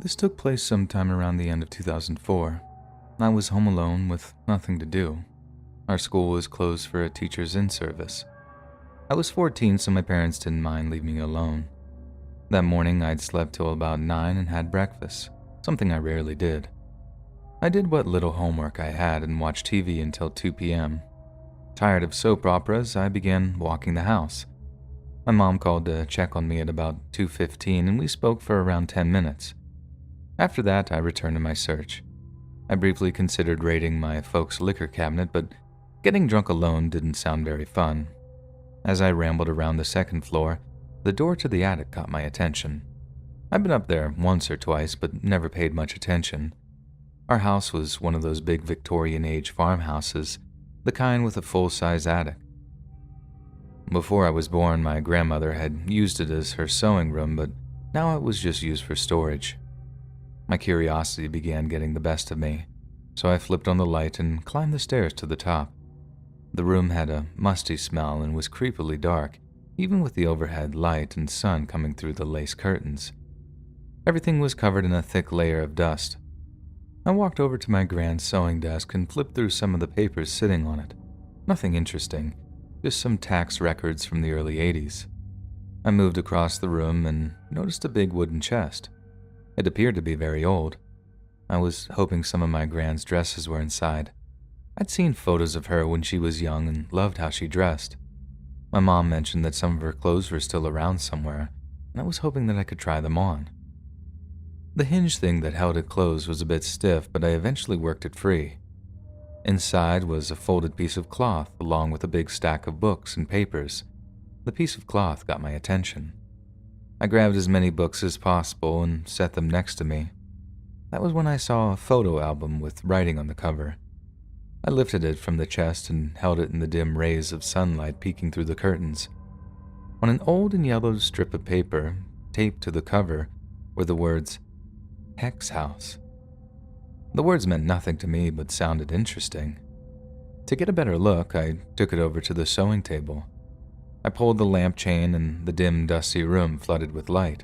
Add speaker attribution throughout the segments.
Speaker 1: This took place sometime around the end of 2004. I was home alone with nothing to do. Our school was closed for a teacher's in-service. I was 14, so my parents didn't mind leaving me alone. That morning, I'd slept till about 9 and had breakfast, something I rarely did. I did what little homework I had and watched TV until 2 p.m. Tired of soap operas, I began walking the house. My mom called to check on me at about 2:15, and we spoke for around 10 minutes. After that, I returned to my search. I briefly considered raiding my folks' liquor cabinet, but getting drunk alone didn't sound very fun. As I rambled around the second floor, the door to the attic caught my attention. I'd been up there once or twice, but never paid much attention. Our house was one of those big Victorian-age farmhouses, the kind with a full-size attic. Before I was born, my grandmother had used it as her sewing room, but now it was just used for storage. My curiosity began getting the best of me, so I flipped on the light and climbed the stairs to the top. The room had a musty smell and was creepily dark, even with the overhead light and sun coming through the lace curtains. Everything was covered in a thick layer of dust. I walked over to my grand's sewing desk and flipped through some of the papers sitting on it. Nothing interesting, just some tax records from the early 80s. I moved across the room and noticed a big wooden chest. It appeared to be very old. I was hoping some of my grand's dresses were inside. I'd seen photos of her when she was young and loved how she dressed. My mom mentioned that some of her clothes were still around somewhere, and I was hoping that I could try them on. The hinge thing that held it closed was a bit stiff, but I eventually worked it free. Inside was a folded piece of cloth along with a big stack of books and papers. The piece of cloth got my attention. I grabbed as many books as possible and set them next to me. That was when I saw a photo album with writing on the cover. I lifted it from the chest and held it in the dim rays of sunlight peeking through the curtains. On an old and yellowed strip of paper, taped to the cover, were the words, "Hex House." The words meant nothing to me but sounded interesting. To get a better look, I took it over to the sewing table. I pulled the lamp chain and the dim, dusty room flooded with light.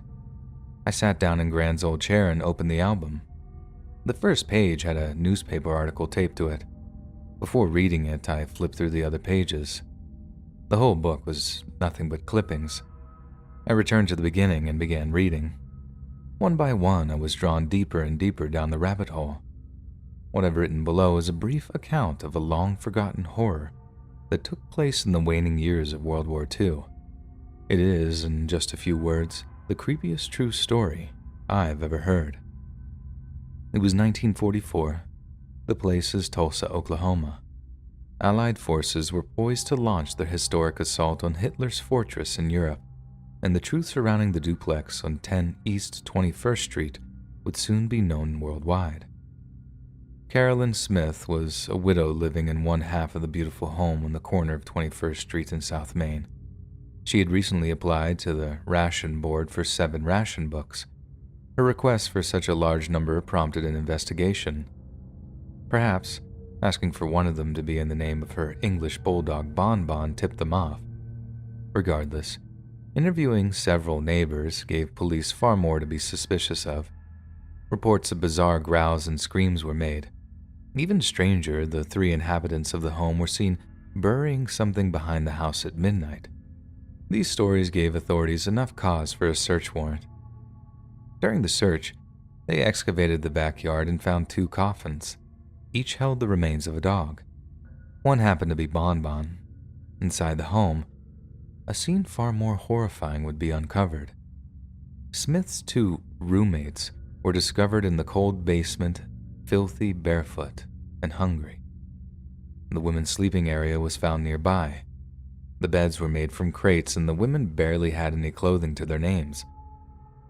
Speaker 1: I sat down in Grand's old chair and opened the album. The first page had a newspaper article taped to it. Before reading it, I flipped through the other pages. The whole book was nothing but clippings. I returned to the beginning and began reading. One by one, I was drawn deeper and deeper down the rabbit hole. What I've written below is a brief account of a long-forgotten horror that took place in the waning years of World War II. It is, in just a few words, the creepiest true story I've ever heard. It was 1944. The place is Tulsa, Oklahoma. Allied forces were poised to launch their historic assault on Hitler's fortress in Europe, and the truth surrounding the duplex on 10 East 21st Street would soon be known worldwide. Carolyn Smith was a widow living in one half of the beautiful home on the corner of 21st Street in South Main. She had recently applied to the ration board for 7 ration books. Her request for such a large number prompted an investigation. Perhaps asking for one of them to be in the name of her English bulldog Bonbon tipped them off. Regardless, interviewing several neighbors gave police far more to be suspicious of. Reports of bizarre growls and screams were made. Even stranger, the 3 inhabitants of the home were seen burying something behind the house at midnight. These stories gave authorities enough cause for a search warrant. During the search, they excavated the backyard and found 2 coffins. Each held the remains of a dog. One happened to be Bonbon. Inside the home, a scene far more horrifying would be uncovered. Smith's 2 roommates were discovered in the cold basement, filthy, barefoot, and hungry. The women's sleeping area was found nearby. The beds were made from crates, and the women barely had any clothing to their names.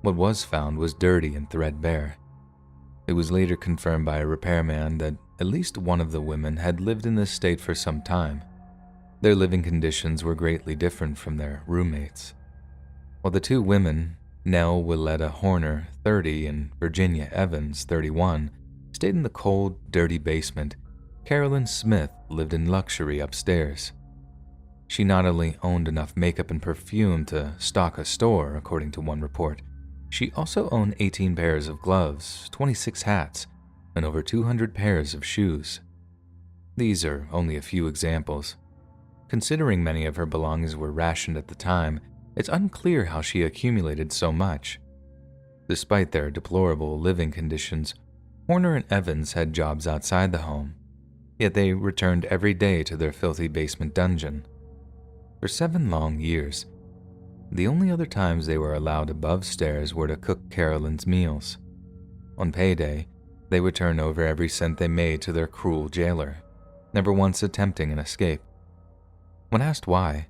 Speaker 1: What was found was dirty and threadbare. It was later confirmed by a repairman that at least one of the women had lived in this state for some time. Their living conditions were greatly different from their roommates. While the 2 women, Nell Willetta Horner, 30, and Virginia Evans, 31, stayed in the cold, dirty basement, Carolyn Smith lived in luxury upstairs. She not only owned enough makeup and perfume to stock a store, according to one report, She also owned 18 pairs of gloves, 26 hats, and over 200 pairs of shoes. These are only a few examples. Considering many of her belongings were rationed at the time, it's unclear how she accumulated so much. Despite their deplorable living conditions, Horner and Evans had jobs outside the home, yet they returned every day to their filthy basement dungeon. For 7 long years, the only other times they were allowed above stairs were to cook Carolyn's meals. On payday, they would turn over every cent they made to their cruel jailer, never once attempting an escape. When asked why,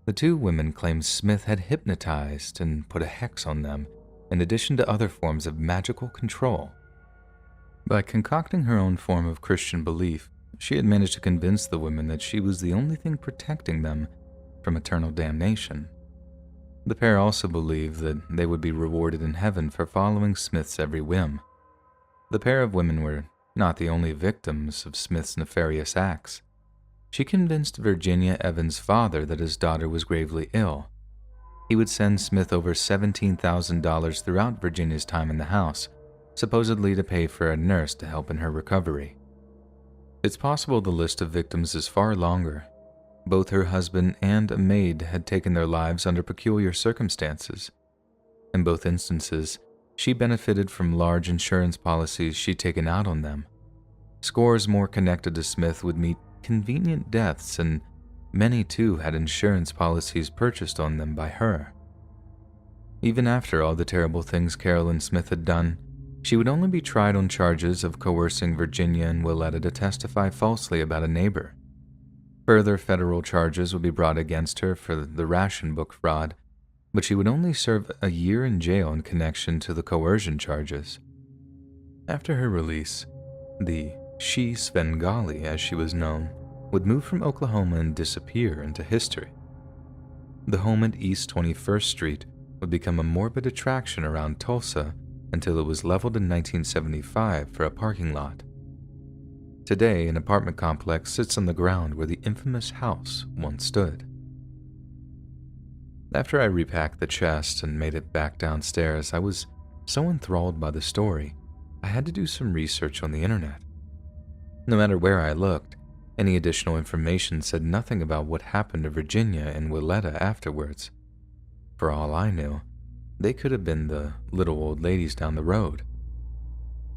Speaker 1: the 2 women claimed Smith had hypnotized and put a hex on them, in addition to other forms of magical control. By concocting her own form of Christian belief, she had managed to convince the women that she was the only thing protecting them from eternal damnation. The pair also believed that they would be rewarded in heaven for following Smith's every whim. The pair of women were not the only victims of Smith's nefarious acts. She convinced Virginia Evans' father that his daughter was gravely ill. He would send Smith over $17,000 throughout Virginia's time in the house, supposedly to pay for a nurse to help in her recovery. It's possible the list of victims is far longer. Both her husband and a maid had taken their lives under peculiar circumstances. In both instances, she benefited from large insurance policies she'd taken out on them. Scores more connected to Smith would meet convenient deaths, and many too had insurance policies purchased on them by her. Even after all the terrible things Carolyn Smith had done, she would only be tried on charges of coercing Virginia and Willetta to testify falsely about a neighbor. Further federal charges would be brought against her for the ration book fraud, but she would only serve a year in jail in connection to the coercion charges. After her release, the She Svengali, as she was known, would move from Oklahoma and disappear into history. The home at East 21st Street would become a morbid attraction around Tulsa until it was leveled in 1975 for a parking lot. Today, an apartment complex sits on the ground where the infamous house once stood. After I repacked the chest and made it back downstairs, I was so enthralled by the story, I had to do some research on the internet. No matter where I looked, any additional information said nothing about what happened to Virginia and Willetta afterwards. For all I knew, they could have been the little old ladies down the road.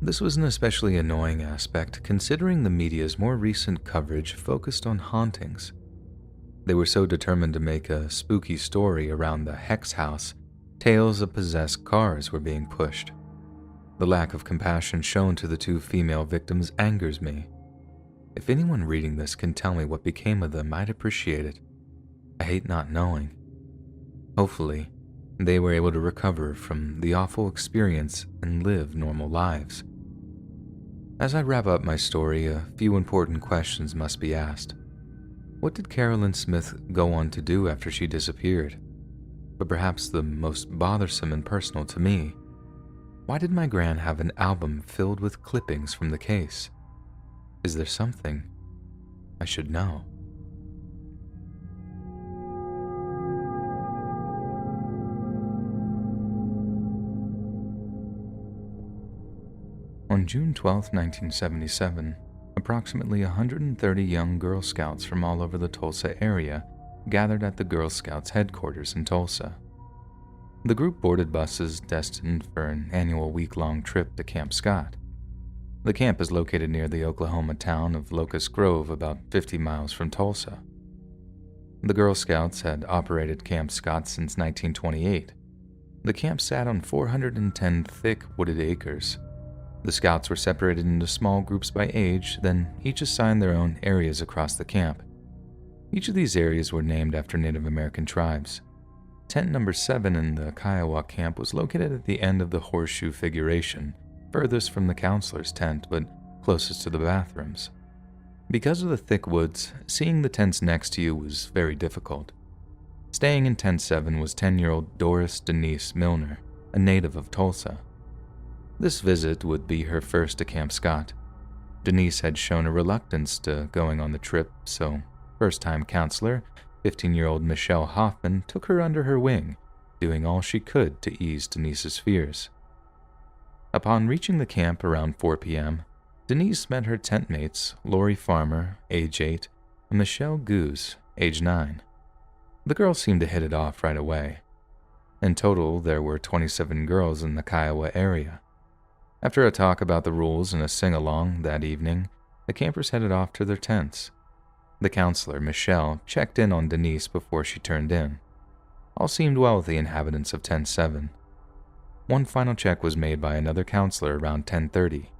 Speaker 1: This was an especially annoying aspect, considering the media's more recent coverage focused on hauntings. They were so determined to make a spooky story around the Hex House, tales of possessed cars were being pushed. The lack of compassion shown to the 2 female victims angers me. If anyone reading this can tell me what became of them, I'd appreciate it. I hate not knowing. Hopefully, they were able to recover from the awful experience and live normal lives. As I wrap up my story, a few important questions must be asked. What did Carolyn Smith go on to do after she disappeared? But perhaps the most bothersome and personal to me, why did my gran have an album filled with clippings from the case? Is there something I should know? On June 12, 1977, approximately 130 young Girl Scouts from all over the Tulsa area gathered at the Girl Scouts headquarters in Tulsa. The group boarded buses destined for an annual week-long trip to Camp Scott. The camp is located near the Oklahoma town of Locust Grove, about 50 miles from Tulsa. The Girl Scouts had operated Camp Scott since 1928. The camp sat on 410 thick wooded acres. The Scouts were separated into small groups by age, then each assigned their own areas across the camp. Each of these areas were named after Native American tribes. Tent number 7 in the Kiowa camp was located at the end of the horseshoe figuration, furthest from the counselor's tent, but closest to the bathrooms. Because of the thick woods, seeing the tents next to you was very difficult. Staying in Tent 7 was 10-year-old Doris Denise Milner, a native of Tulsa. This visit would be her first to Camp Scott. Denise had shown a reluctance to going on the trip, so first-time counselor, 15-year-old Michelle Hoffman, took her under her wing doing all she could to ease Denise's fears. Upon reaching the camp around 4 p.m., Denise met her tent mates, Lori Farmer, age 8, and Michelle Goose, age 9. The girls seemed to hit it off right away. In total, there were 27 girls in the Kiowa area. After a talk about the rules and a sing-along that evening, the campers headed off to their tents. The counselor, Michelle, checked in on Denise before she turned in. All seemed well with the inhabitants of Tent 7. One final check was made by another counselor around 10:30.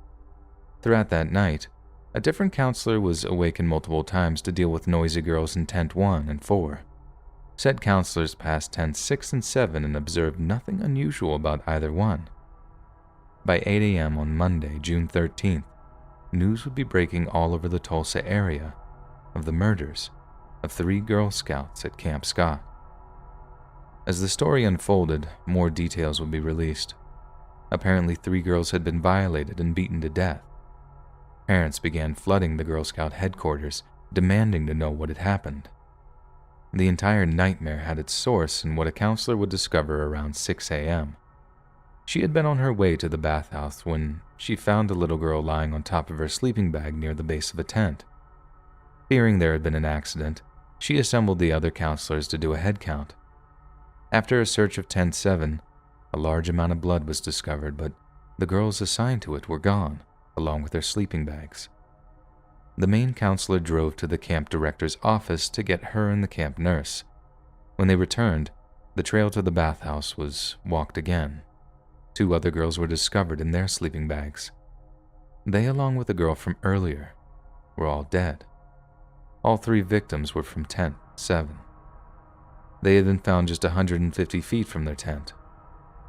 Speaker 1: Throughout that night, a different counselor was awakened multiple times to deal with noisy girls in Tent 1 and 4. Said counselors passed Tents 6 and 7 and observed nothing unusual about either one. By 8 a.m. on Monday, June 13th, news would be breaking all over the Tulsa area of the murders of 3 Girl Scouts at Camp Scott. As the story unfolded, more details would be released. Apparently, 3 girls had been violated and beaten to death. Parents began flooding the Girl Scout headquarters, demanding to know what had happened. The entire nightmare had its source in what a counselor would discover around 6 a.m. She had been on her way to the bathhouse when she found a little girl lying on top of her sleeping bag near the base of a tent. Fearing there had been an accident, she assembled the other counselors to do a head count. After a search of Tent 7, a large amount of blood was discovered, but the girls assigned to it were gone, along with their sleeping bags. The main counselor drove to the camp director's office to get her and the camp nurse. When they returned, the trail to the bathhouse was walked again. 2 other girls were discovered in their sleeping bags. They, along with the girl from earlier, were all dead. All 3 victims were from Tent 7. They had been found just 150 feet from their tent.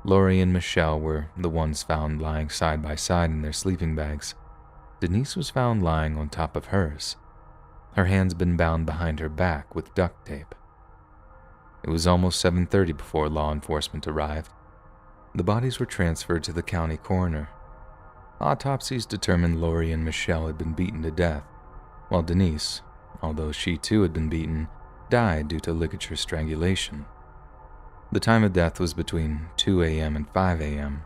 Speaker 1: Lori and Michelle were the ones found lying side by side in their sleeping bags. Denise was found lying on top of hers. Her hands had been bound behind her back with duct tape. It was almost 7:30 before law enforcement arrived. The bodies were transferred to the county coroner. Autopsies determined Lori and Michelle had been beaten to death, while Denise, although she too had been beaten, died due to ligature strangulation. The time of death was between 2 a.m. and 5 a.m.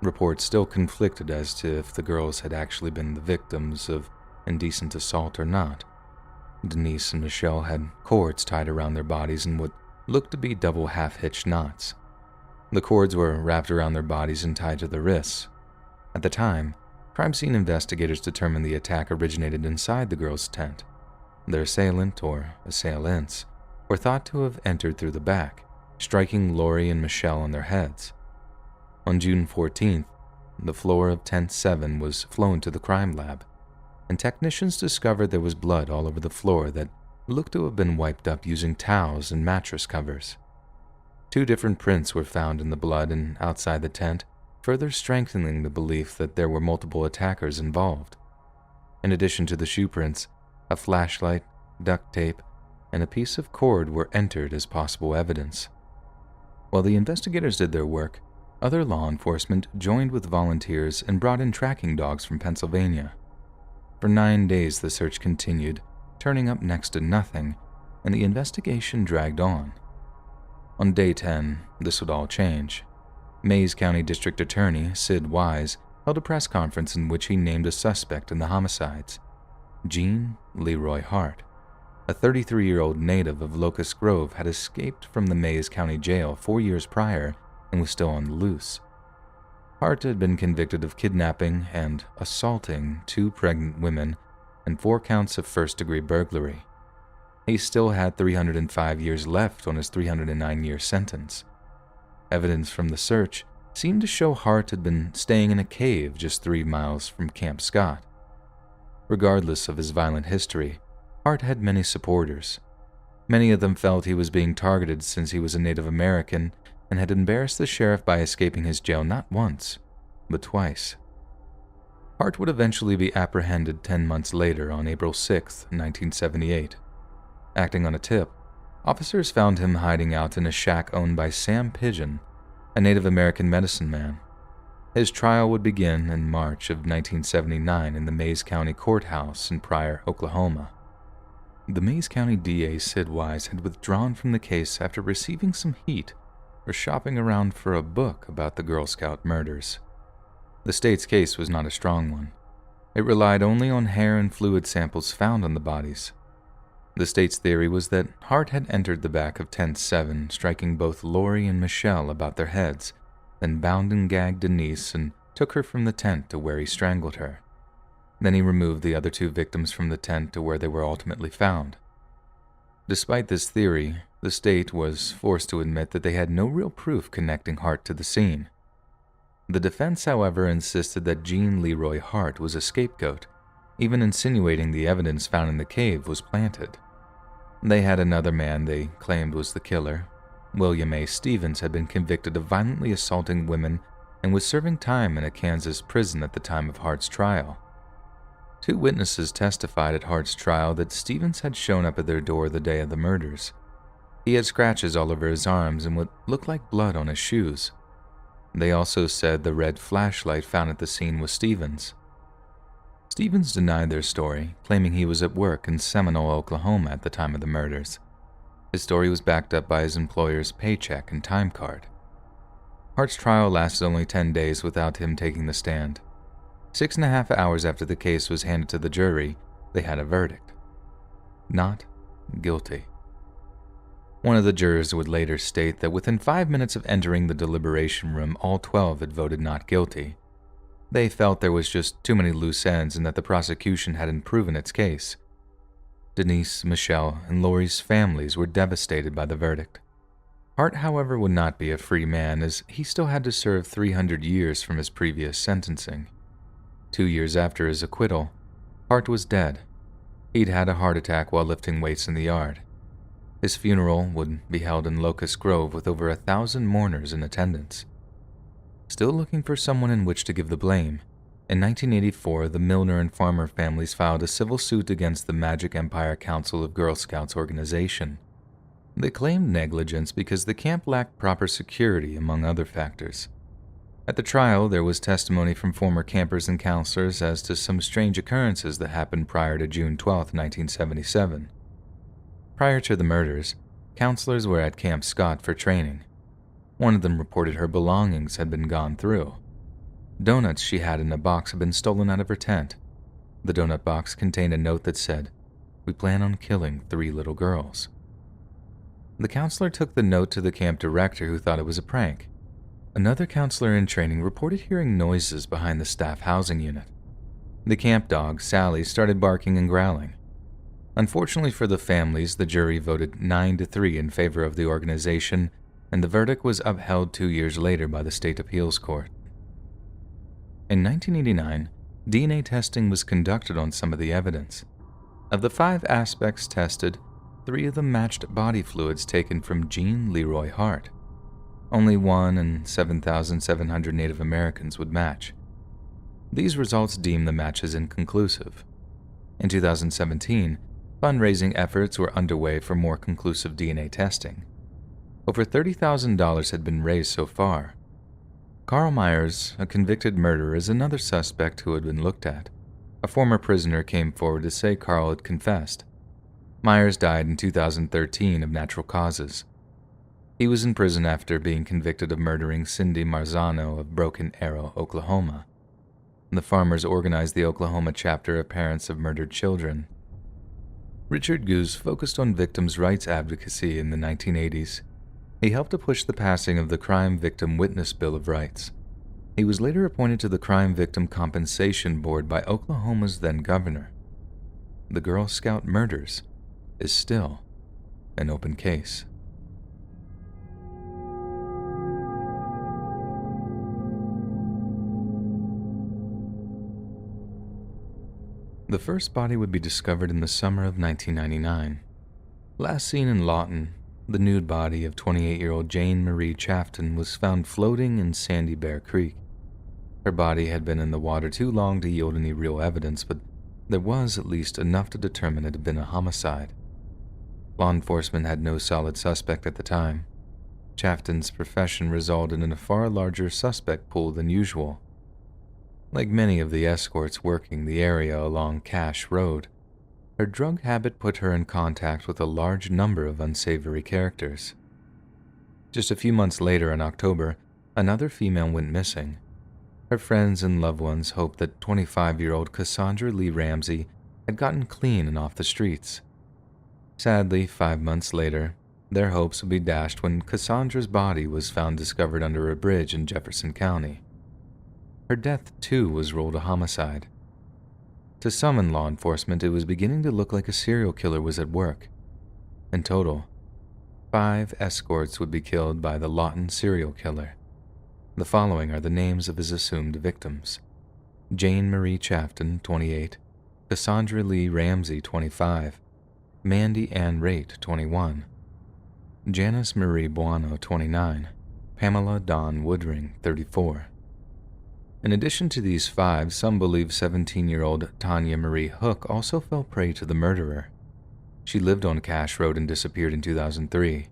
Speaker 1: Reports still conflicted as to if the girls had actually been the victims of indecent assault or not. Denise and Michelle had cords tied around their bodies in what looked to be double half-hitched knots. The cords were wrapped around their bodies and tied to their wrists. At the time, crime scene investigators determined the attack originated inside the girls' tent. Their assailant, or assailants, were thought to have entered through the back, striking Lori and Michelle on their heads. On June 14th, the floor of Tent 7 was flown to the crime lab, and technicians discovered there was blood all over the floor that looked to have been wiped up using towels and mattress covers. 2 different prints were found in the blood and outside the tent, further strengthening the belief that there were multiple attackers involved. In addition to the shoe prints, a flashlight, duct tape, and a piece of cord were entered as possible evidence. While the investigators did their work, other law enforcement joined with volunteers and brought in tracking dogs from Pennsylvania. For 9 days the search continued, turning up next to nothing, and the investigation dragged on. On day 10, this would all change. Mayes County District Attorney Sid Wise held a press conference in which he named a suspect in the homicides, Gene Leroy Hart. A 33-year-old native of Locust Grove had escaped from the Mayes County Jail 4 years prior and was still on the loose. Hart had been convicted of kidnapping and assaulting 2 pregnant women and 4 counts of first-degree burglary. He still had 305 years left on his 309-year sentence. Evidence from the search seemed to show Hart had been staying in a cave just 3 miles from Camp Scott. Regardless of his violent history, Hart had many supporters. Many of them felt he was being targeted since he was a Native American and had embarrassed the sheriff by escaping his jail not once, but twice. Hart would eventually be apprehended 10 months later on April 6, 1978. Acting on a tip, officers found him hiding out in a shack owned by Sam Pigeon, a Native American medicine man. His trial would begin in March of 1979 in the Mayes County Courthouse in Pryor, Oklahoma. The Mayes County DA Sid Wise had withdrawn from the case after receiving some heat or shopping around for a book about the Girl Scout murders. The state's case was not a strong one. It relied only on hair and fluid samples found on the bodies. The state's theory was that Hart had entered the back of Tent 7, striking both Lori and Michelle about their heads, then bound and gagged Denise and took her from the tent to where he strangled her. Then he removed the other two victims from the tent to where they were ultimately found. Despite this theory, the state was forced to admit that they had no real proof connecting Hart to the scene. The defense, however, insisted that Jean Leroy Hart was a scapegoat, even insinuating the evidence found in the cave was planted. They had another man they claimed was the killer. William A. Stevens had been convicted of violently assaulting women and was serving time in a Kansas prison at the time of Hart's trial. Two witnesses testified at Hart's trial that Stevens had shown up at their door the day of the murders. He had scratches all over his arms and what looked like blood on his shoes. They also said the red flashlight found at the scene was Stevens'. Stevens denied their story, claiming he was at work in Seminole, Oklahoma at the time of the murders. His story was backed up by his employer's paycheck and time card. Hart's trial lasted only 10 days without him taking the stand. 6.5 hours after the case was handed to the jury, they had a verdict. Not guilty. One of the jurors would later state that within 5 minutes of entering the deliberation room, all 12 had voted not guilty. They felt there was just too many loose ends and that the prosecution hadn't proven its case. Denise, Michelle, and Lori's families were devastated by the verdict. Hart, however, would not be a free man as he still had to serve 300 years from his previous sentencing. 2 years after his acquittal, Hart was dead. He'd had a heart attack while lifting weights in the yard. His funeral would be held in Locust Grove with over 1,000 mourners in attendance. Still looking for someone in which to give the blame, in 1984 the Milner and Farmer families filed a civil suit against the Magic Empire Council of Girl Scouts organization. They claimed negligence because the camp lacked proper security, among other factors. At the trial, there was testimony from former campers and counselors as to some strange occurrences that happened prior to June 12, 1977. Prior to the murders, counselors were at Camp Scott for training. One of them reported her belongings had been gone through. Donuts she had in a box had been stolen out of her tent. The donut box contained a note that said, "We plan on killing 3 little girls." The counselor took the note to the camp director, who thought it was a prank. Another counselor in training reported hearing noises behind the staff housing unit. The camp dog, Sally, started barking and growling. Unfortunately for the families, the jury voted 9-3 in favor of the organization, and the verdict was upheld 2 years later by the state appeals court. In 1989, DNA testing was conducted on some of the evidence. Of the 5 aspects tested, 3 of them matched body fluids taken from Jean Leroy Hart. Only 1 in 7,700 Native Americans would match. These results deemed the matches inconclusive. In 2017, fundraising efforts were underway for more conclusive DNA testing. Over $30,000 had been raised so far. Carl Myers, a convicted murderer, is another suspect who had been looked at. A former prisoner came forward to say Carl had confessed. Myers died in 2013 of natural causes. He was in prison after being convicted of murdering Cindy Marzano of Broken Arrow, Oklahoma. The farmers organized the Oklahoma chapter of Parents of Murdered Children. Richard Goose focused on victims' rights advocacy in the 1980s. He helped to push the passing of the Crime Victim Witness Bill of Rights. He was later appointed to the Crime Victim Compensation Board by Oklahoma's then governor. The Girl Scout murders is still an open case. The first body would be discovered in the summer of 1999. Last seen in Lawton, the nude body of 28-year-old Jane Marie Chafton was found floating in Sandy Bear Creek. Her body had been in the water too long to yield any real evidence, but there was at least enough to determine it had been a homicide. Law enforcement had no solid suspect at the time. Chafton's profession resulted in a far larger suspect pool than usual. Like many of the escorts working the area along Cache Road, her drug habit put her in contact with a large number of unsavory characters. Just a few months later, in October, another female went missing. Her friends and loved ones hoped that 25-year-old Cassandra Lee Ramsey had gotten clean and off the streets. Sadly, 5 months later, their hopes would be dashed when Cassandra's body was found discovered under a bridge in Jefferson County. Her death, too, was ruled a homicide. To some in law enforcement, it was beginning to look like a serial killer was at work. In total, 5 escorts would be killed by the Lawton serial killer. The following are the names of his assumed victims: Jane Marie Chafton, 28, Cassandra Lee Ramsey, 25, Mandy Ann Raitt, 21, Janice Marie Buono, 29, Pamela Dawn Woodring, 34. In addition to these 5, some believe 17-year-old Tanya Marie Hook also fell prey to the murderer. She lived on Cash Road and disappeared in 2003.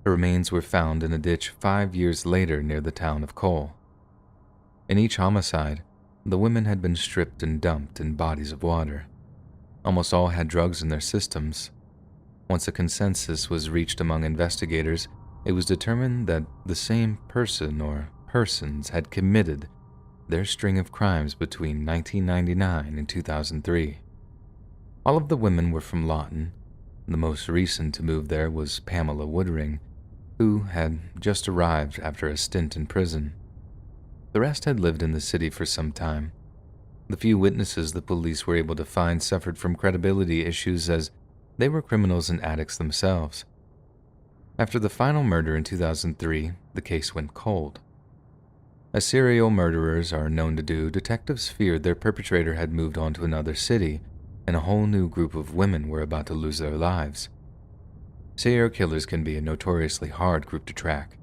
Speaker 1: Her remains were found in a ditch 5 years later near the town of Cole. In each homicide, the women had been stripped and dumped in bodies of water. Almost all had drugs in their systems. Once a consensus was reached among investigators, it was determined that the same person or persons had committed their string of crimes between 1999 and 2003. All of the women were from Lawton. The most recent to move there was Pamela Woodring, who had just arrived after a stint in prison. The rest had lived in the city for some time. The few witnesses the police were able to find suffered from credibility issues as they were criminals and addicts themselves. After the final murder in 2003, the case went cold. As serial murderers are known to do, detectives feared their perpetrator had moved on to another city, and a whole new group of women were about to lose their lives. Serial killers can be a notoriously hard group to track.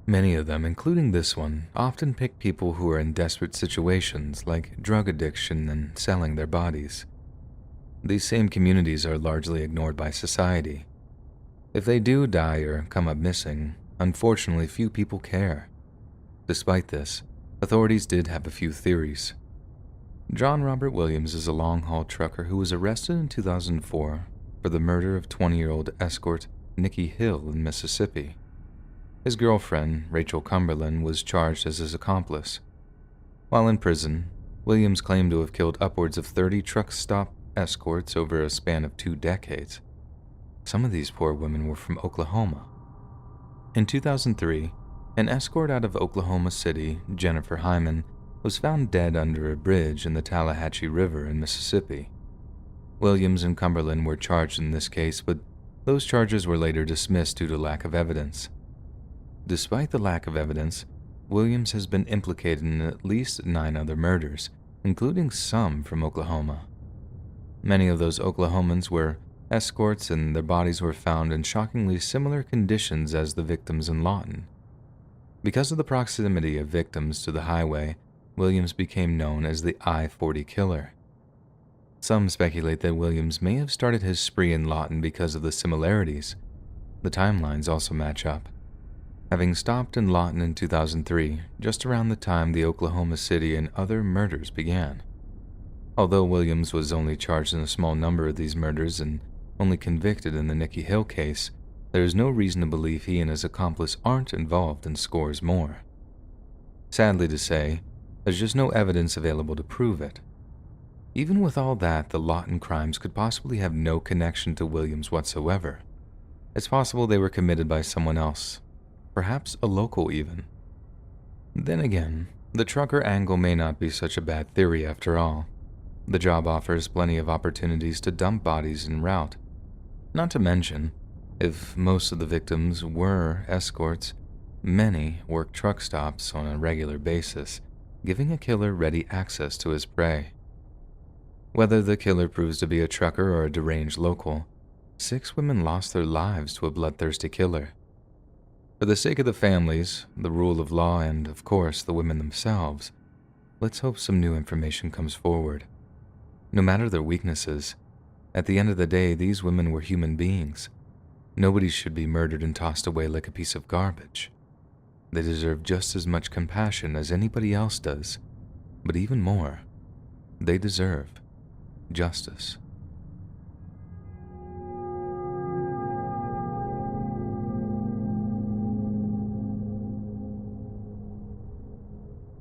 Speaker 1: Many of them, including this one, often pick people who are in desperate situations like drug addiction and selling their bodies. These same communities are largely ignored by society. If they do die or come up missing, unfortunately few people care. Despite this, authorities did have a few theories. John Robert Williams is a long-haul trucker who was arrested in 2004 for the murder of 20-year-old escort Nikki Hill in Mississippi. His girlfriend, Rachel Cumberland, was charged as his accomplice. While in prison, Williams claimed to have killed upwards of 30 truck stop escorts over a span of 2 decades. Some of these poor women were from Oklahoma. In 2003, an escort out of Oklahoma City, Jennifer Hyman, was found dead under a bridge in the Tallahatchie River in Mississippi. Williams and Cumberland were charged in this case, but those charges were later dismissed due to lack of evidence. Despite the lack of evidence, Williams has been implicated in at least 9 other murders, including some from Oklahoma. Many of those Oklahomans were escorts, and their bodies were found in shockingly similar conditions as the victims in Lawton. Because of the proximity of victims to the highway, Williams became known as the I-40 killer. Some speculate that Williams may have started his spree in Lawton because of the similarities. The timelines also match up. Having stopped in Lawton in 2003, just around the time the Oklahoma City and other murders began. Although Williams was only charged in a small number of these murders and only convicted in the Nikki Hill case, there is no reason to believe he and his accomplice aren't involved in scores more. Sadly to say, there's just no evidence available to prove it. Even with all that, the Lawton crimes could possibly have no connection to Williams whatsoever. It's possible they were committed by someone else, perhaps a local even. Then again, the trucker angle may not be such a bad theory after all. The job offers plenty of opportunities to dump bodies en route. Not to mention, if most of the victims were escorts, many work truck stops on a regular basis, giving a killer ready access to his prey. Whether the killer proves to be a trucker or a deranged local, 6 women lost their lives to a bloodthirsty killer. For the sake of the families, the rule of law, and, of course, the women themselves, let's hope some new information comes forward. No matter their weaknesses, at the end of the day, these women were human beings. Nobody should be murdered and tossed away like a piece of garbage. They deserve just as much compassion as anybody else does, but even more, they deserve justice.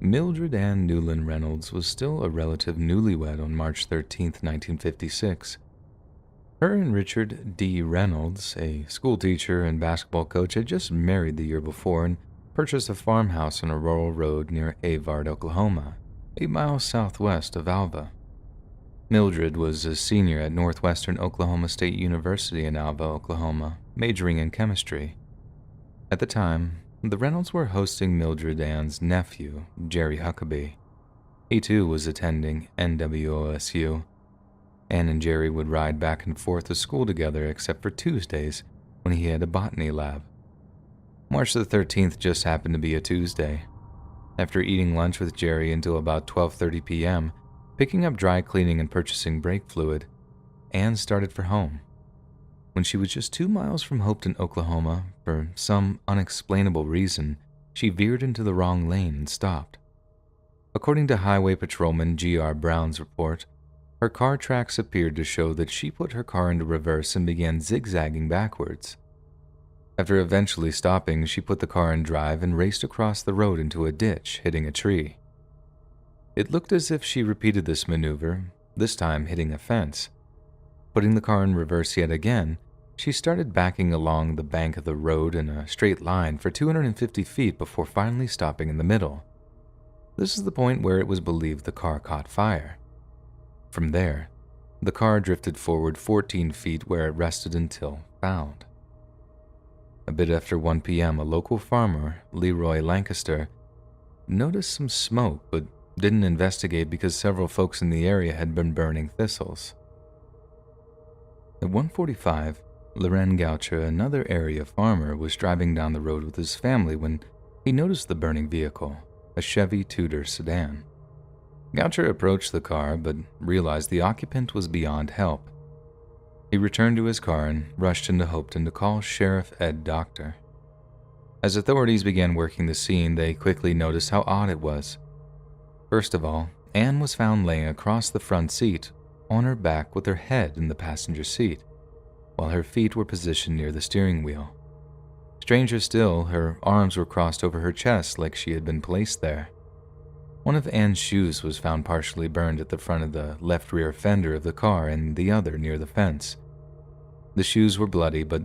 Speaker 1: Mildred Ann Newland Reynolds was still a relative newlywed on March 13, 1956. Her and Richard D. Reynolds, a schoolteacher and basketball coach, had just married the year before and purchased a farmhouse on a rural road near Avard, Oklahoma, 8 miles southwest of Alva. Mildred was a senior at Northwestern Oklahoma State University in Alva, Oklahoma, majoring in chemistry. At the time, the Reynolds were hosting Mildred Ann's nephew, Jerry Huckabee. He too was attending NWOSU. Ann and Jerry would ride back and forth to school together except for Tuesdays when he had a botany lab. March the 13th just happened to be a Tuesday. After eating lunch with Jerry until about 12:30 p.m., picking up dry cleaning and purchasing brake fluid, Ann started for home. When she was just 2 miles from Hopeton, Oklahoma, for some unexplainable reason, she veered into the wrong lane and stopped. According to Highway Patrolman G.R. Brown's report, her car tracks appeared to show that she put her car into reverse and began zigzagging backwards. After eventually stopping, she put the car in drive and raced across the road into a ditch, hitting a tree. It looked as if she repeated this maneuver, this time hitting a fence. Putting the car in reverse yet again, she started backing along the bank of the road in a straight line for 250 feet before finally stopping in the middle. This is the point where it was believed the car caught fire. From there, the car drifted forward 14 feet where it rested until found. A bit after 1 p.m., a local farmer, Leroy Lancaster, noticed some smoke but didn't investigate because several folks in the area had been burning thistles. At 1:45, Loren Goucher, another area farmer, was driving down the road with his family when he noticed the burning vehicle, a Chevy Tudor sedan. Goucher approached the car but realized the occupant was beyond help. He returned to his car and rushed into Hopeton to call Sheriff Ed Doctor. As authorities began working the scene, they quickly noticed how odd it was. First of all, Ann was found laying across the front seat, on her back with her head in the passenger seat, while her feet were positioned near the steering wheel. Stranger still, her arms were crossed over her chest like she had been placed there. One of Ann's shoes was found partially burned at the front of the left rear fender of the car and the other near the fence. The shoes were bloody, but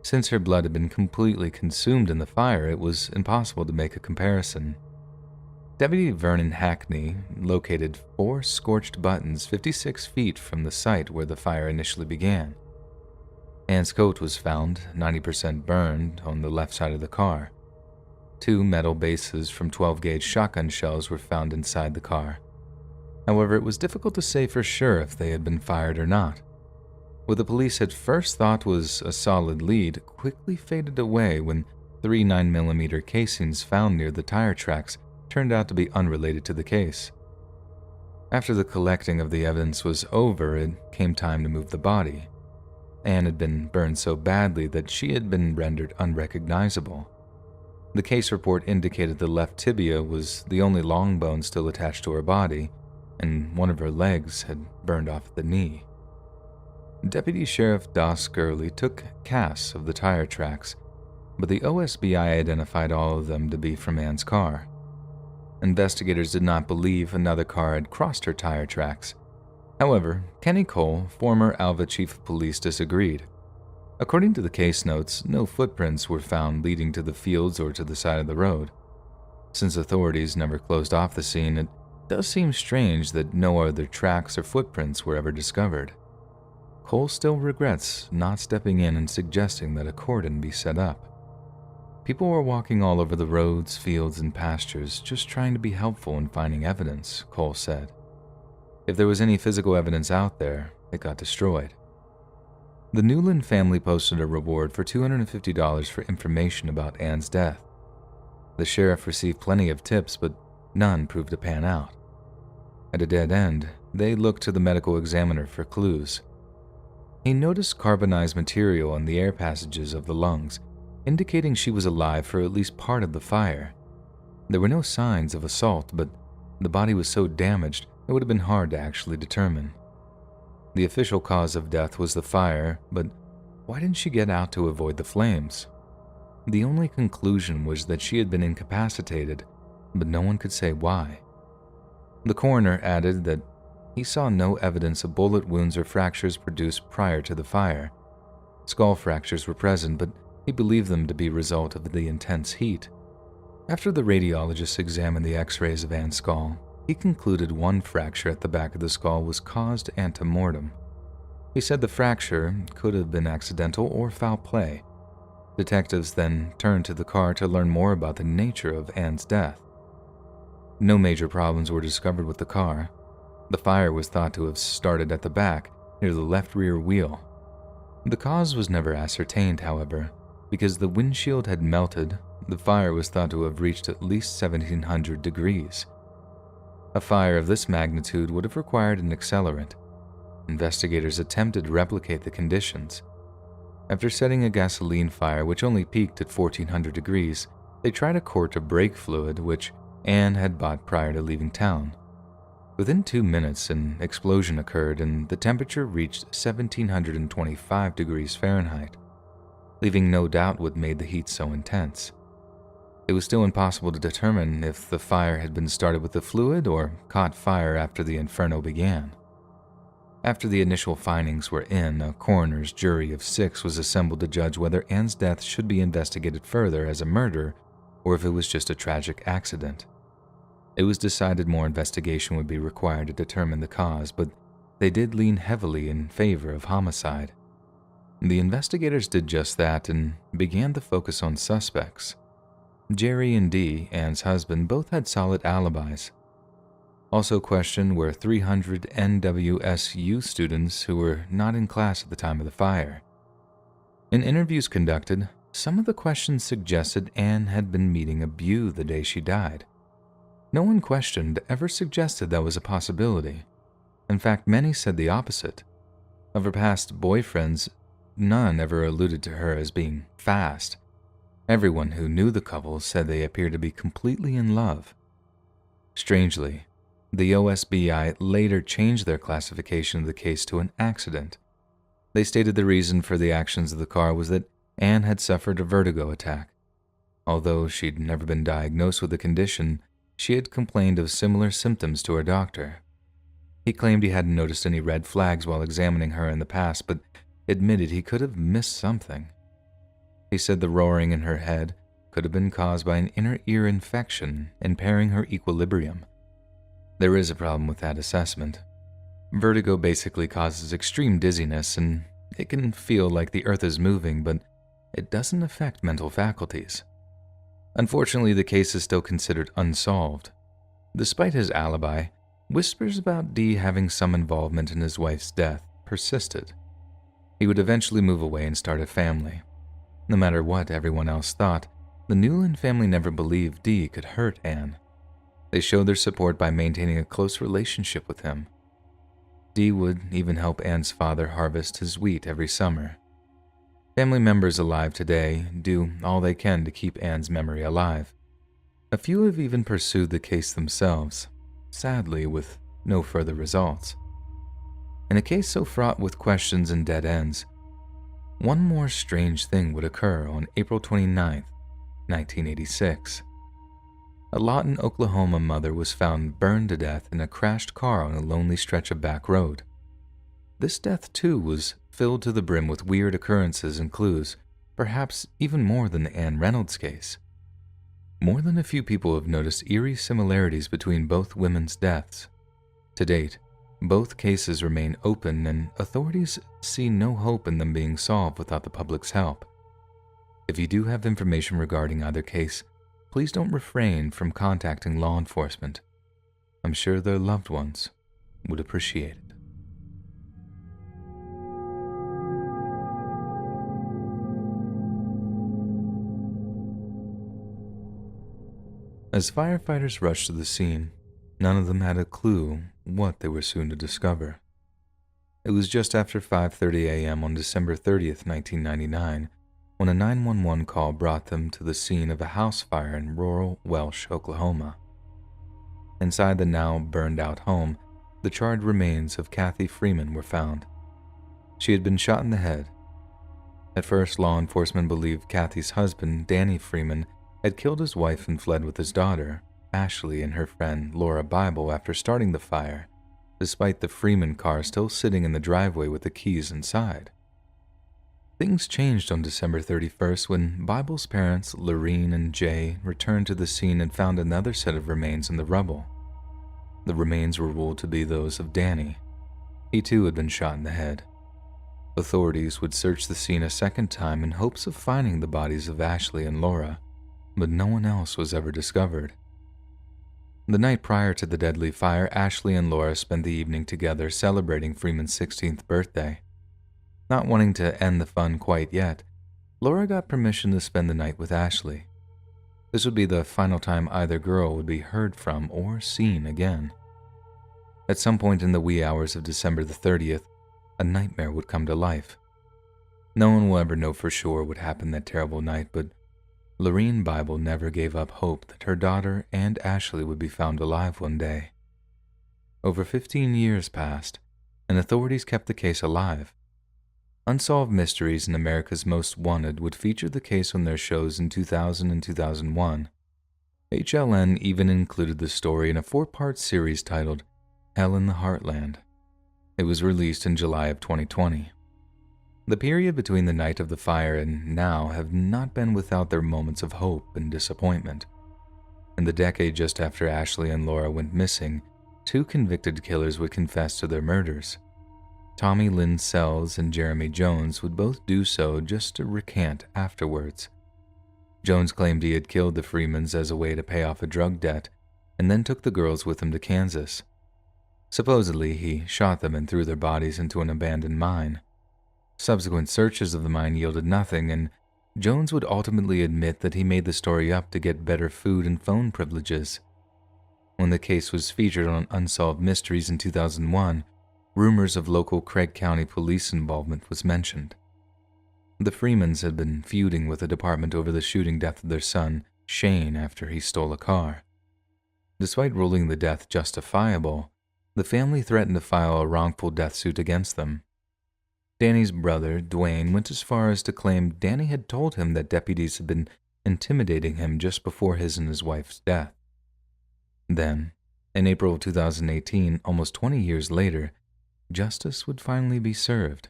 Speaker 1: since her blood had been completely consumed in the fire, it was impossible to make a comparison. Deputy Vernon Hackney located 4 scorched buttons 56 feet from the site where the fire initially began. Ann's coat was found, 90% burned, on the left side of the car. 2 metal bases from 12-gauge shotgun shells were found inside the car. However, it was difficult to say for sure if they had been fired or not. What the police had first thought was a solid lead quickly faded away when 3 9mm casings found near the tire tracks turned out to be unrelated to the case. After the collecting of the evidence was over, it came time to move the body. Ann had been burned so badly that she had been rendered unrecognizable. The case report indicated the left tibia was the only long bone still attached to her body, and one of her legs had burned off at the knee. Deputy Sheriff Doss Gurley took casts of the tire tracks, but the OSBI identified all of them to be from Ann's car. Investigators did not believe another car had crossed her tire tracks. However, Kenny Cole, former Alva Chief of Police, disagreed. According to the case notes, no footprints were found leading to the fields or to the side of the road. Since authorities never closed off the scene, it does seem strange that no other tracks or footprints were ever discovered. Cole still regrets not stepping in and suggesting that a cordon be set up. People were walking all over the roads, fields, and pastures, just trying to be helpful in finding evidence, Cole said. If there was any physical evidence out there, it got destroyed. The Newland family posted a reward for $250 for information about Ann's death. The sheriff received plenty of tips, but none proved to pan out. At a dead end, they looked to the medical examiner for clues. He noticed carbonized material in the air passages of the lungs, indicating she was alive for at least part of the fire. There were no signs of assault, but the body was so damaged it would have been hard to actually determine. The official cause of death was the fire, but why didn't she get out to avoid the flames? The only conclusion was that she had been incapacitated, but no one could say why. The coroner added that he saw no evidence of bullet wounds or fractures produced prior to the fire. Skull fractures were present, but he believed them to be a result of the intense heat. After the radiologist examined the x-rays of Ann's skull, he concluded one fracture at the back of the skull was caused ante-mortem. He said the fracture could have been accidental or foul play. Detectives then turned to the car to learn more about the nature of Ann's death. No major problems were discovered with the car. The fire was thought to have started at the back, near the left rear wheel. The cause was never ascertained, however. Because the windshield had melted, the fire was thought to have reached at least 1700 degrees. A fire of this magnitude would have required an accelerant. Investigators attempted to replicate the conditions. After setting a gasoline fire which only peaked at 1400 degrees, they tried a quart of brake fluid which Ann had bought prior to leaving town. Within 2 minutes, an explosion occurred and the temperature reached 1725 degrees Fahrenheit, leaving no doubt what made the heat so intense. It was still impossible to determine if the fire had been started with the fluid or caught fire after the inferno began. After the initial findings were in, a coroner's jury of 6 was assembled to judge whether Ann's death should be investigated further as a murder or if it was just a tragic accident. It was decided more investigation would be required to determine the cause, but they did lean heavily in favor of homicide. The investigators did just that and began to focus on suspects. Jerry and Dee, Ann's husband, both had solid alibis. Also questioned were 300 NWSU students who were not in class at the time of the fire. In interviews conducted, some of the questions suggested Ann had been meeting a beau the day she died. No one questioned ever suggested that was a possibility. In fact, many said the opposite. Of her past boyfriends, none ever alluded to her as being fast. Everyone who knew the couple said they appeared to be completely in love. Strangely, the OSBI later changed their classification of the case to an accident. They stated the reason for the actions of the car was that Ann had suffered a vertigo attack. Although she'd never been diagnosed with the condition, she had complained of similar symptoms to her doctor. He claimed he hadn't noticed any red flags while examining her in the past, but admitted he could have missed something. He said the roaring in her head could have been caused by an inner ear infection, impairing her equilibrium. There is a problem with that assessment. Vertigo basically causes extreme dizziness, and it can feel like the earth is moving, but it doesn't affect mental faculties. Unfortunately, the case is still considered unsolved. Despite his alibi, whispers about Dee having some involvement in his wife's death persisted. He would eventually move away and start a family. No matter what everyone else thought, the Newland family never believed Dee could hurt Ann. They showed their support by maintaining a close relationship with him. Dee would even help Ann's father harvest his wheat every summer. Family members alive today do all they can to keep Ann's memory alive. A few have even pursued the case themselves, sadly with no further results. In a case so fraught with questions and dead ends, one more strange thing would occur on April 29, 1986. A Lawton, Oklahoma mother was found burned to death in a crashed car on a lonely stretch of back road. This death, too, was filled to the brim with weird occurrences and clues, perhaps even more than the Ann Reynolds case. More than a few people have noticed eerie similarities between both women's deaths. To date, both cases remain open and authorities see no hope in them being solved without the public's help. If you do have information regarding either case, please don't refrain from contacting law enforcement. I'm sure their loved ones would appreciate it. As firefighters rushed to the scene, none of them had a clue what they were soon to discover. It was just after 5:30 a.m. on December 30th, 1999, when a 911 call brought them to the scene of a house fire in rural Welsh, Oklahoma. Inside the now burned-out home, the charred remains of Kathy Freeman were found. She had been shot in the head. At first, law enforcement believed Kathy's husband, Danny Freeman, had killed his wife and fled with his daughter, Ashley and her friend Laura Bible after starting the fire, despite the Freeman car still sitting in the driveway with the keys inside. Things changed on December 31st when Bible's parents, Lorene and Jay, returned to the scene and found another set of remains in the rubble. The remains were ruled to be those of Danny. He too had been shot in the head. Authorities would search the scene a second time in hopes of finding the bodies of Ashley and Laura, but no one else was ever discovered. The night prior to the deadly fire, Ashley and Laura spent the evening together celebrating Freeman's 16th birthday. Not wanting to end the fun quite yet, Laura got permission to spend the night with Ashley. This would be the final time either girl would be heard from or seen again. At some point in the wee hours of December the 30th, a nightmare would come to life. No one will ever know for sure what happened that terrible night, but Lorene Bible never gave up hope that her daughter and Ashley would be found alive one day. Over 15 years passed, and authorities kept the case alive. Unsolved Mysteries and America's Most Wanted would feature the case on their shows in 2000 and 2001. HLN even included the story in a 4-part series titled Hell in the Heartland. It was released in July of 2020. The period between the night of the fire and now have not been without their moments of hope and disappointment. In the decade just after Ashley and Laura went missing, 2 convicted killers would confess to their murders. Tommy Lynn Sells and Jeremy Jones would both do so just to recant afterwards. Jones claimed he had killed the Freemans as a way to pay off a drug debt and then took the girls with him to Kansas. Supposedly, he shot them and threw their bodies into an abandoned mine. Subsequent searches of the mine yielded nothing, and Jones would ultimately admit that he made the story up to get better food and phone privileges. When the case was featured on Unsolved Mysteries in 2001, rumors of local Craig County police involvement was mentioned. The Freemans had been feuding with the department over the shooting death of their son, Shane, after he stole a car. Despite ruling the death justifiable, the family threatened to file a wrongful death suit against them. Danny's brother, Dwayne, went as far as to claim Danny had told him that deputies had been intimidating him just before his and his wife's death. Then, in April of 2018, almost 20 years later, justice would finally be served.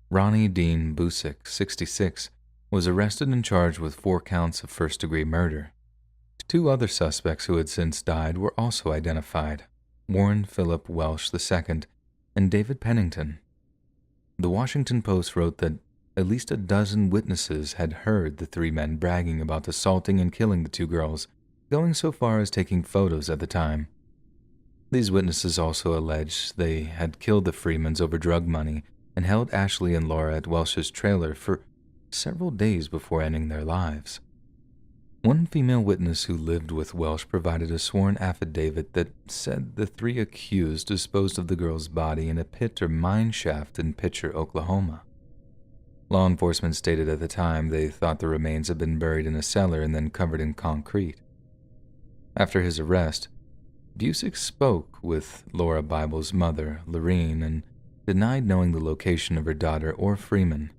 Speaker 1: Ronnie Dean Busick, 66, was arrested and charged with 4 counts of first-degree murder. 2 other suspects who had since died were also identified: Warren Philip Welsh II and David Pennington. The Washington Post wrote that at least a dozen witnesses had heard the 3 men bragging about assaulting and killing the 2 girls, going so far as taking photos at the time. These witnesses also alleged they had killed the Freemans over drug money and held Ashley and Laura at Welsh's trailer for several days before ending their lives. One female witness who lived with Welsh provided a sworn affidavit that said the 3 accused disposed of the girl's body in a pit or mine shaft in Pitcher, Oklahoma. Law enforcement stated at the time they thought the remains had been buried in a cellar and then covered in concrete. After his arrest, Busick spoke with Laura Bible's mother, Lorene, and denied knowing the location of her daughter or Freeman.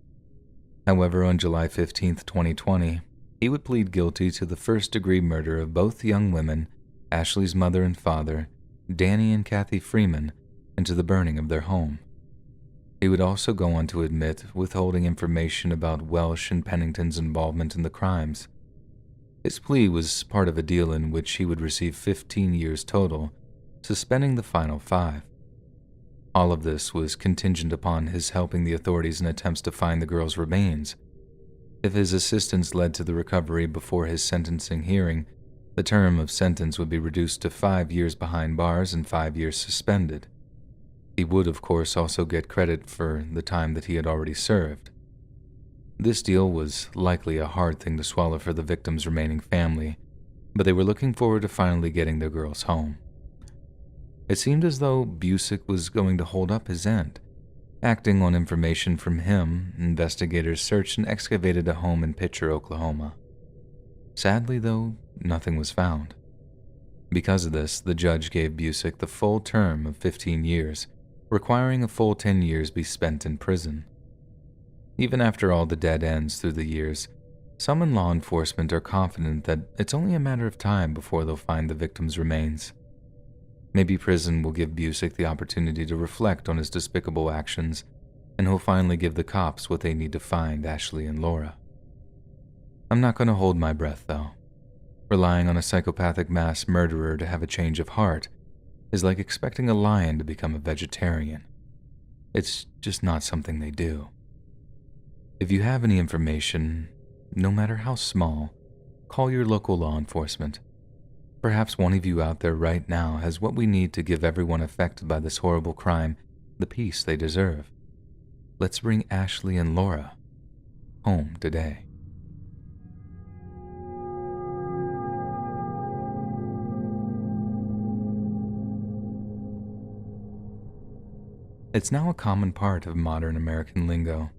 Speaker 1: However, on July 15, 2020, he would plead guilty to the first-degree murder of both young women, Ashley's mother and father, Danny and Kathy Freeman, and to the burning of their home. He would also go on to admit withholding information about Welsh and Pennington's involvement in the crimes. His plea was part of a deal in which he would receive 15 years total, suspending the final 5. All of this was contingent upon his helping the authorities in attempts to find the girls' remains. If his assistance led to the recovery before his sentencing hearing, the term of sentence would be reduced to 5 years behind bars and 5 years suspended. He would, of course, also get credit for the time that he had already served. This deal was likely a hard thing to swallow for the victim's remaining family, but they were looking forward to finally getting their girls home. It seemed as though Busick was going to hold up his end. Acting on information from him, investigators searched and excavated a home in Pitcher, Oklahoma. Sadly, though, nothing was found. Because of this, the judge gave Busick the full term of 15 years, requiring a full 10 years be spent in prison. Even after all the dead ends through the years, Some in law enforcement are confident that it's only a matter of time before they'll find the victim's remains. Maybe prison will give Busick the opportunity to reflect on his despicable actions, and he'll finally give the cops what they need to find Ashley and Laura. I'm not going to hold my breath, though. Relying on a psychopathic mass murderer to have a change of heart is like expecting a lion to become a vegetarian. It's just not something they do. If you have any information, no matter how small, call your local law enforcement. Perhaps one of you out there right now has what we need to give everyone affected by this horrible crime the peace they deserve. Let's bring Ashley and Laura home today. It's now a common part of modern American lingo.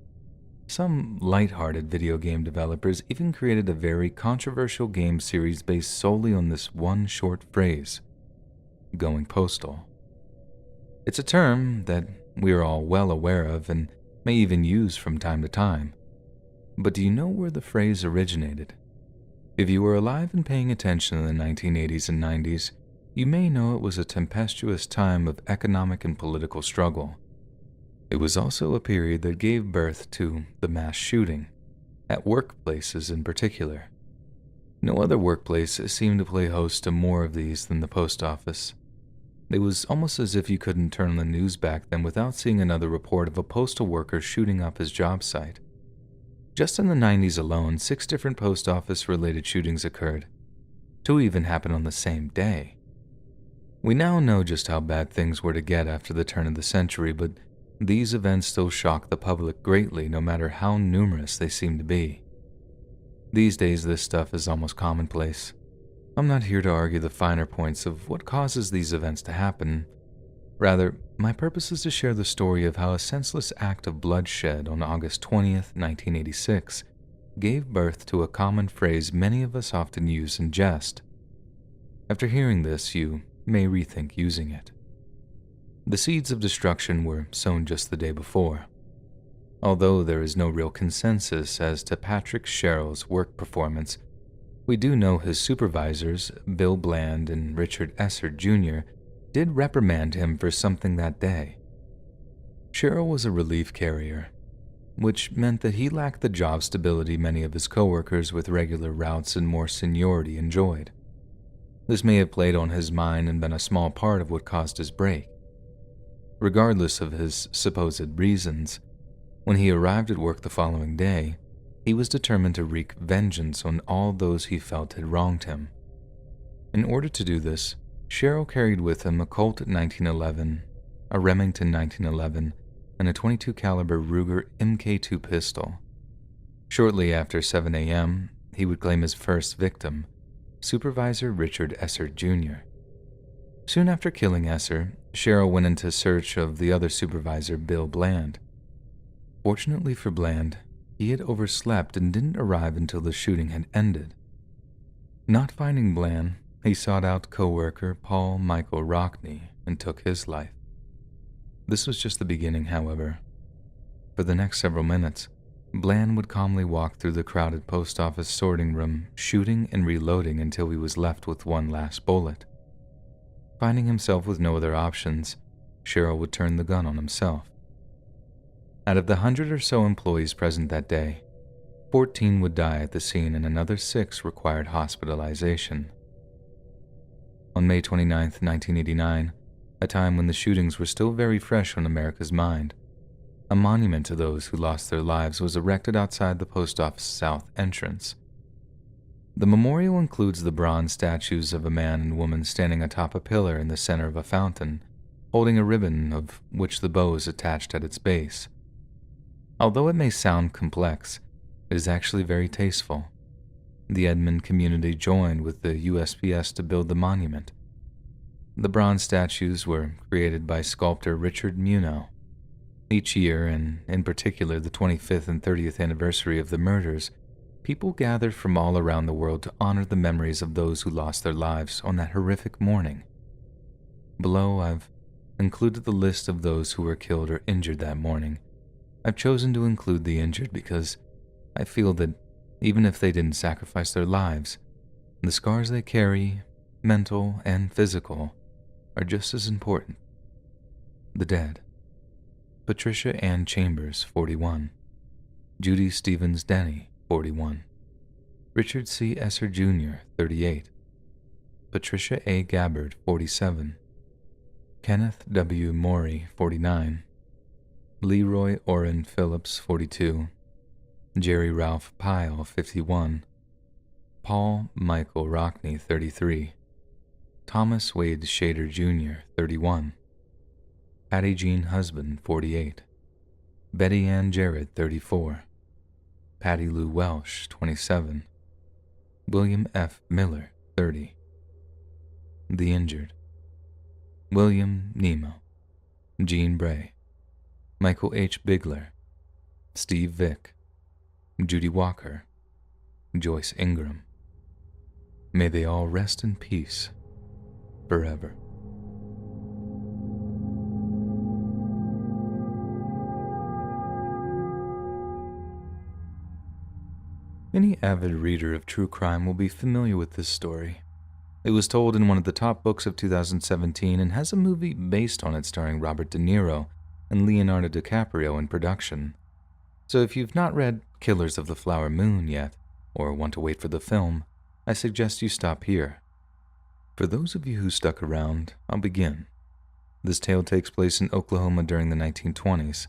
Speaker 1: Some light-hearted video game developers even created a very controversial game series based solely on this one short phrase, going postal. It's a term that we are all well aware of and may even use from time to time. But do you know where the phrase originated? If you were alive and paying attention in the 1980s and 90s, you may know it was a tempestuous time of economic and political struggle. It was also a period that gave birth to the mass shooting, at workplaces in particular. No other workplace seemed to play host to more of these than the post office. It was almost as if you couldn't turn on the news back then without seeing another report of a postal worker shooting up his job site. Just in the 90s alone, 6 different post office-related shootings occurred. 2 even happened on the same day. We now know just how bad things were to get after the turn of the century, but these events still shock the public greatly no matter how numerous they seem to be. These days, this stuff is almost commonplace. I'm not here to argue the finer points of what causes these events to happen. Rather, my purpose is to share the story of how a senseless act of bloodshed on August 20th, 1986, gave birth to a common phrase many of us often use in jest. After hearing this, you may rethink using it. The seeds of destruction were sown just the day before. Although there is no real consensus as to Patrick Sherrill's work performance, we do know his supervisors, Bill Bland and Richard Esser Jr., did reprimand him for something that day. Sherrill was a relief carrier, which meant that he lacked the job stability many of his coworkers with regular routes and more seniority enjoyed. This may have played on his mind and been a small part of what caused his break. Regardless of his supposed reasons, when he arrived at work the following day, he was determined to wreak vengeance on all those he felt had wronged him. In order to do this, Sherrill carried with him a Colt 1911, a Remington 1911, and a .22 caliber Ruger Mk2 pistol. Shortly after 7 a.m., he would claim his first victim, Supervisor Richard Esser Jr. Soon after killing Esser, Sherrill went into search of the other supervisor, Bill Bland. Fortunately for Bland, he had overslept and didn't arrive until the shooting had ended. Not finding Bland, he sought out co-worker Paul Michael Rockney and took his life. This was just the beginning, however. For the next several minutes, Bland would calmly walk through the crowded post office sorting room, shooting and reloading until he was left with one last bullet. Finding himself with no other options, Sherrill would turn the gun on himself. Out of the 100 or so employees present that day, 14 would die at the scene and another 6 required hospitalization. On May 29, 1989, a time when the shootings were still very fresh on America's mind, a monument to those who lost their lives was erected outside the post office south entrance. The memorial includes the bronze statues of a man and woman standing atop a pillar in the center of a fountain, holding a ribbon of which the bow is attached at its base. Although it may sound complex, it is actually very tasteful. The Edmond community joined with the USPS to build the monument. The bronze statues were created by sculptor Richard Muno. Each year, and in particular the 25th and 30th anniversary of the murders, people gathered from all around the world to honor the memories of those who lost their lives on that horrific morning. Below, I've included the list of those who were killed or injured that morning. I've chosen to include the injured because I feel that Even if they didn't sacrifice their lives, the scars they carry, mental and physical, are just as important. The dead. Patricia Ann Chambers, 41. Judy Stevens Denny, 41. Richard C. Esser Jr., 38. Patricia A. Gabbard, 47. Kenneth W. Morey, 49. Leroy Orrin Phillips, 42. Jerry Ralph Pyle, 51. Paul Michael Rockney, 33. Thomas Wade Shader Jr., 31. Patty Jean Husband, 48. Betty Ann Jarrett, 34. Patty Lou Welsh, 27. William F. Miller, 30. The injured. William Nemo, Jean Bray, Michael H. Bigler, Steve Vick, Judy Walker, Joyce Ingram. May they all rest in peace forever. Any avid reader of true crime will be familiar with this story. It was told in one of the top books of 2017 and has a movie based on it starring Robert De Niro and Leonardo DiCaprio in production. So if you've not read Killers of the Flower Moon yet, or want to wait for the film, I suggest you stop here. For those of you who stuck around, I'll begin. This tale takes place in Oklahoma during the 1920s.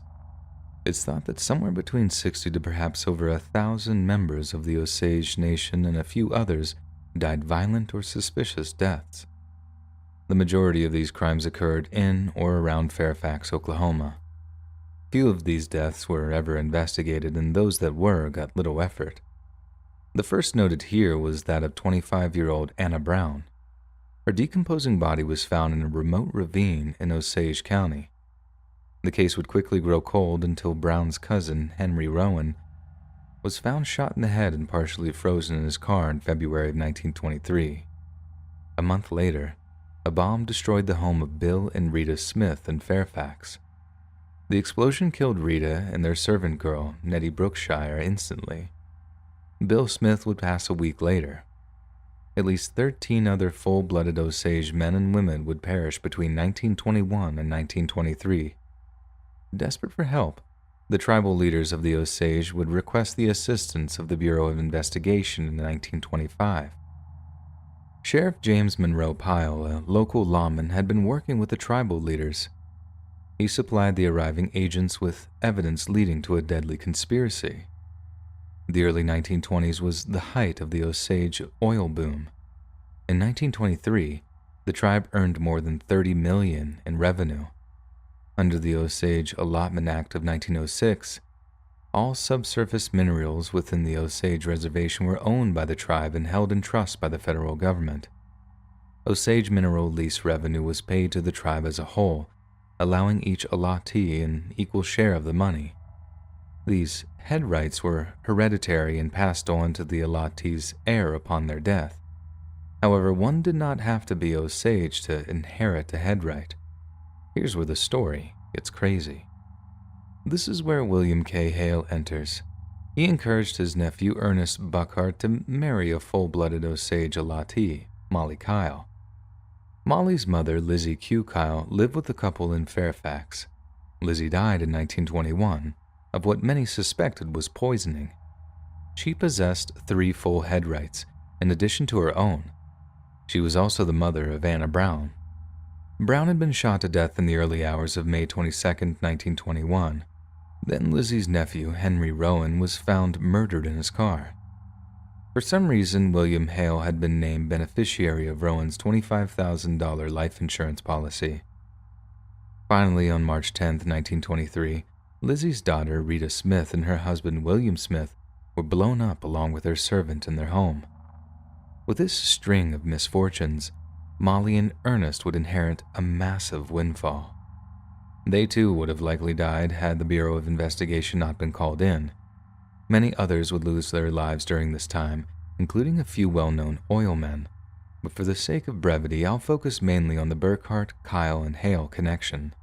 Speaker 1: It's thought that somewhere between 60 to perhaps over 1,000 members of the Osage Nation and a few others died violent or suspicious deaths. The majority of these crimes occurred in or around Fairfax, Oklahoma. Few of these deaths were ever investigated, and those that were got little effort. The first noted here was that of 25-year-old Anna Brown. Her decomposing body was found in a remote ravine in Osage County. The case would quickly grow cold until Brown's cousin, Henry Rowan, was found shot in the head and partially frozen in his car in February of 1923. A month later, a bomb destroyed the home of Bill and Rita Smith in Fairfax. The explosion killed Rita and their servant girl, Nettie Brookshire, instantly. Bill Smith would pass a week later. At least 13 other full-blooded Osage men and women would perish between 1921 and 1923. Desperate for help, the tribal leaders of the Osage would request the assistance of the Bureau of Investigation in 1925. Sheriff James Monroe Pyle, a local lawman, had been working with the tribal leaders. He supplied the arriving agents with evidence leading to a deadly conspiracy. The early 1920s was the height of the Osage oil boom. In 1923, the tribe earned more than $30 million in revenue. Under the Osage Allotment Act of 1906, all subsurface minerals within the Osage Reservation were owned by the tribe and held in trust by the federal government. Osage mineral lease revenue was paid to the tribe as a whole, allowing each allottee an equal share of the money. These head rights were hereditary and passed on to the allottee's heir upon their death. However, one did not have to be Osage to inherit a head right. Here's where the story gets crazy. This is where William K. Hale enters. He encouraged his nephew Ernest Buckhart to marry a full-blooded Osage allottee, Molly Kyle. Molly's mother, Lizzie Q. Kyle, lived with the couple in Fairfax. Lizzie died in 1921 of what many suspected was poisoning. She possessed 3 full head rights, in addition to her own. She was also the mother of Anna Brown. Brown had been shot to death in the early hours of May 22, 1921. Then Lizzie's nephew, Henry Rowan, was found murdered in his car. For some reason, William Hale had been named beneficiary of Rowan's $25,000 life insurance policy. Finally, on March 10, 1923, Lizzie's daughter, Rita Smith, and her husband, William Smith, were blown up along with their servant in their home. With this string of misfortunes, Molly and Ernest would inherit a massive windfall. They too would have likely died had the Bureau of Investigation not been called in. Many others would lose their lives during this time, including a few well-known oil men. But for the sake of brevity, I'll focus mainly on the Burkhart, Kyle, and Hale connection.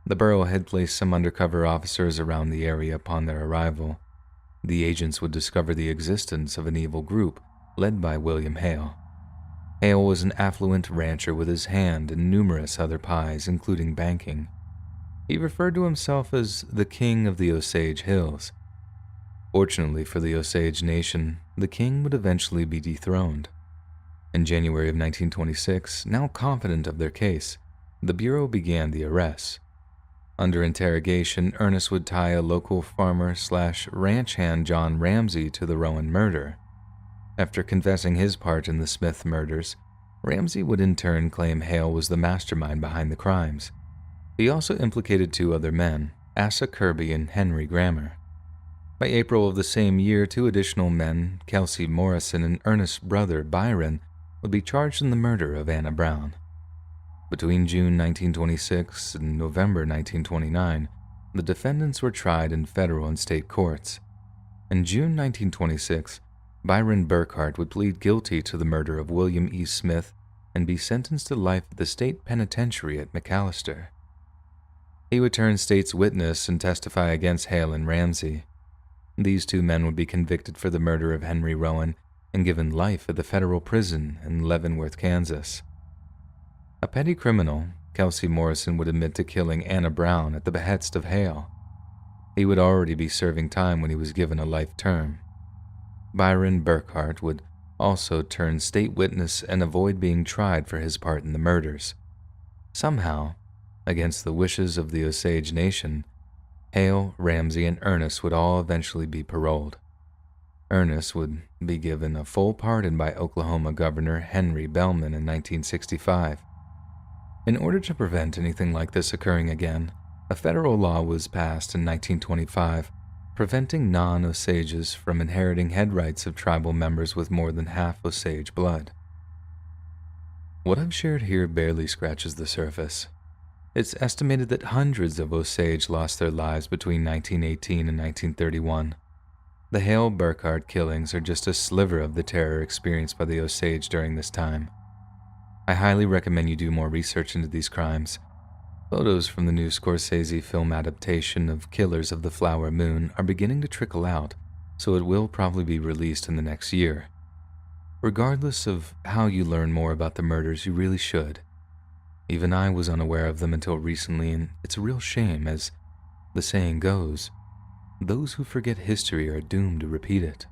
Speaker 1: The borough had placed some undercover officers around the area upon their arrival. the agents would discover the existence of an evil group led by William Hale. Hale was an affluent rancher with his hand in numerous other pies, including banking. He referred to himself as the King of the Osage Hills. Fortunately for the Osage Nation, the king would eventually be dethroned. In January of 1926, now confident of their case, the Bureau began the arrests. Under interrogation, Ernest would tie a local farmer/ranch hand John Ramsey to the Rowan murder. After confessing his part in the Smith murders, Ramsey would in turn claim Hale was the mastermind behind the crimes. He also implicated two other men, Asa Kirby and Henry Grammer. By April of the same year, two additional men, Kelsey Morrison and Ernest's brother Byron, would be charged in the murder of Anna Brown. Between June 1926 and November 1929, the defendants were tried in federal and state courts. In June 1926, Byron Burkhart would plead guilty to the murder of William E. Smith and be sentenced to life at the state penitentiary at McAllister. He would turn state's witness and testify against Hale and Ramsey. These two men would be convicted for the murder of Henry Rowan and given life at the federal prison in Leavenworth, Kansas. A petty criminal, Kelsey Morrison would admit to killing Anna Brown at the behest of Hale. He would already be serving time when he was given a life term. Byron Burkhart would also turn state witness and avoid being tried for his part in the murders. Somehow, against the wishes of the Osage Nation, Hale, Ramsey, and Ernest would all eventually be paroled. Ernest would be given a full pardon by Oklahoma Governor Henry Bellman in 1965. In order to prevent anything like this occurring again, a federal law was passed in 1925 preventing non-Osages from inheriting head rights of tribal members with more than half Osage blood. What I've shared here barely scratches the surface. It's estimated that hundreds of Osage lost their lives between 1918 and 1931. The Hale Burkhart killings are just a sliver of the terror experienced by the Osage during this time. I highly recommend you do more research into these crimes. Photos from the new Scorsese film adaptation of Killers of the Flower Moon are beginning to trickle out, so it will probably be released in the next year. Regardless of how you learn more about the murders, you really should. Even I was unaware of them until recently, and it's a real shame, as the saying goes, those who forget history are doomed to repeat it.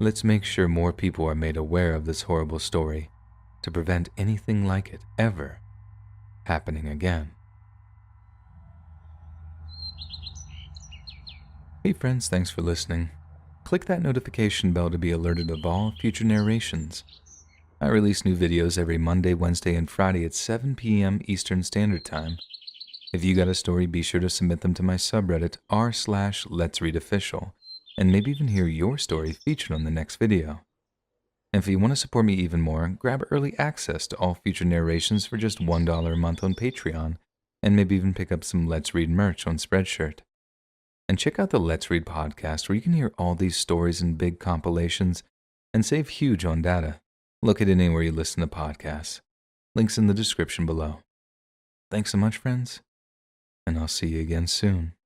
Speaker 1: Let's make sure more people are made aware of this horrible story to prevent anything like it ever happening again. Hey friends, thanks for listening. Click that notification bell to be alerted of all future narrations. I release new videos every Monday, Wednesday, and Friday at 7 p.m. Eastern Standard Time. If you got a story, be sure to submit them to my subreddit r/Let'sReadOfficial, and maybe even hear your story featured on the next video. And if you want to support me even more, grab early access to all future narrations for just $1 a month on Patreon, and maybe even pick up some Let's Read merch on Spreadshirt. And check out the Let's Read podcast, where you can hear all these stories in big compilations and save huge on data. Look at it anywhere you listen to podcasts. Links in the description below. Thanks so much, friends, and I'll see you again soon.